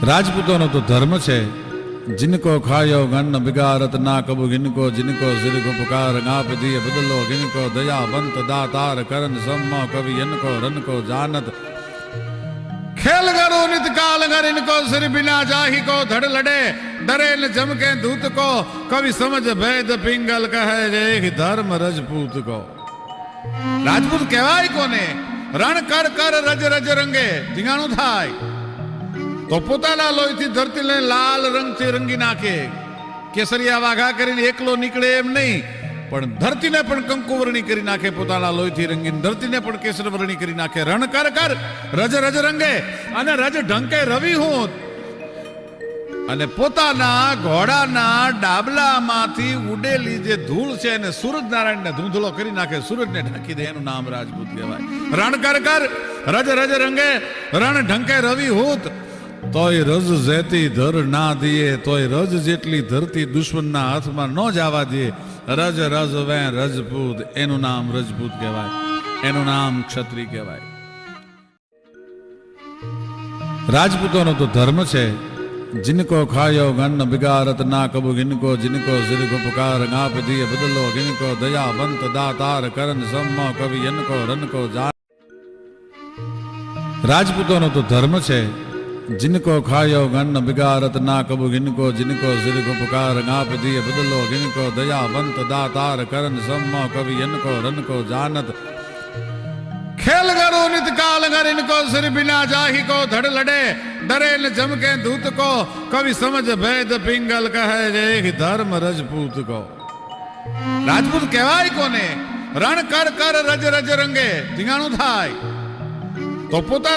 राजपूतों तो धर्म है जिनको खायो गन्न बिगारत ना कबू गिनको जिनको सिर को पुकार गाप दिए बदलो गिनको दया बंत दातार करन सम्मो कवि इनको रन को जानत खेल करो नित काल कर इनको सिर बिना जाही को धड़ लड़े डरे न जमके दूत को कवि समझ भेद पिंगल कहे रे धर्म रजपूत को। राजपूत कहवाय कोने रण कर कर रज रज रंगे धींगाणु थाय तो पोताना लोहीथी धरतीने लाल रंगथी रंगी नाखे। केसरिया वाघा करीने एकलो નીકળે એમ નહીં પણ ધરતીને પણ કંકુવર્ણી કરી નાખે પોતાના લોહીથી રંગીને ધરતીને પણ કેસરવર્ણી કરી નાખે। રણ કર કર રજ રજ રંગે અને રજ ઢંકે રવિ હું અને પોતાના ઘોડાના ડાબલામાંથી ઉડેલી જે ધૂળ છે એને સૂરજનારાયણને ધૂંધળો કરી નાખે, સૂરજને ઢાંકી દે, એનું નામ રાજપૂત કહેવાય। રણ કર કર રજ રજ રંગે રણ ઢંકે રવિ હૂત तोय रज जेती धर ना दिए तोय रज जेटली धरती दुश्मन ना हाथ में न जावा दिए। रज रज वे रजपूत एनु नाम रजपूत कहवाय, एनु नाम क्षत्रिय कहवाय। राजपूतों तो धर्म है जिनको खायो गन्न बिगारत ना कबू गिनको जिनको सिर को पुकार गाप दिए बदलो गिनको दया बंत दातार करन सम्मो कवि इनको रन को जान। राजपूतों तो धर्म है जिनको खायो गन्न बिगारत ना कबू गिनको जिनको सिर को पुकार गाप दिए बदलो गिनको दया बंत दातार करन सम्मो कवि इनको रन को जानत खेल करो नित काल कर इनको सिर बिना जाही को धड़ लड़े डरे न जमके दूत को कवि समझ भेद पिंगल कहे रे धर्म रजपूत को। राजपूत कहवाय कोने रण कर कर रज रज रंगे धींगाणु थाय तो पोता